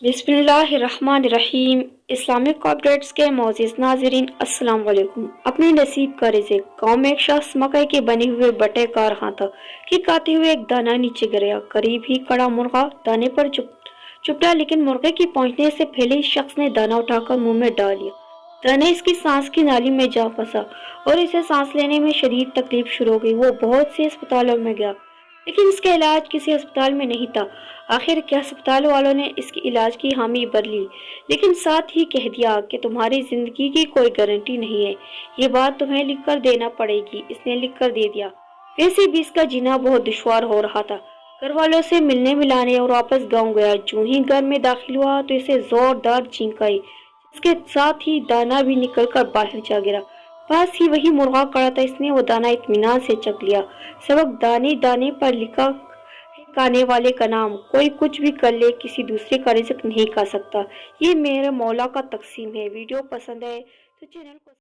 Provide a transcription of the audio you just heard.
बिस्मिल्लाहिर्रहमानिर्रहीम। Islamic updates के मोअज़्ज़िज़ नाज़रीन, अस्सलाम वालेकुम। अपने नसीब का रिज़्क़। गाँव में एक शख्स मकई के बने हुए बटे का रहा था कि खाते हुए एक दाना नीचे गिरा। करीब ही खड़ा मुर्गा दाने पर चुपटा, लेकिन मुर्गे के पहुंचने से पहले ही शख्स ने दाना उठाकर मुंह में डाल लिया। दाना इसकी सांस की नाली में जा फंसा और इसे सांस लेने में शदीद तकलीफ शुरू हो गई। वो बहुत से अस्पतालों में गया, लेकिन इसका इलाज किसी अस्पताल में नहीं था। आखिर के अस्पताल वालों ने इसके इलाज की हामी भर ली, लेकिन साथ ही कह दिया कि तुम्हारी जिंदगी की कोई गारंटी नहीं है, ये बात तुम्हें लिख कर देना पड़ेगी। इसने लिख कर दे दिया। वैसे भी इसका जीना बहुत दुश्वार हो रहा था। घर वालों से मिलने मिलाने और वापस गांव गया। जो ही घर में दाखिल हुआ तो इसे जोरदार छींक आई, जिसके साथ ही दाना भी निकल कर बाहर जा गिरा। पास ही वही मुर्गा खड़ा था। इसने वो दाना इत्मीनान से चख लिया। सबक दाने दाने पर लिखा है खाने वाले का नाम। कोई कुछ भी कर ले, किसी दूसरे का रिज़्क़ नहीं खा सकता। ये मेरे मौला का तकसीम है। वीडियो पसंद है तो चैनल को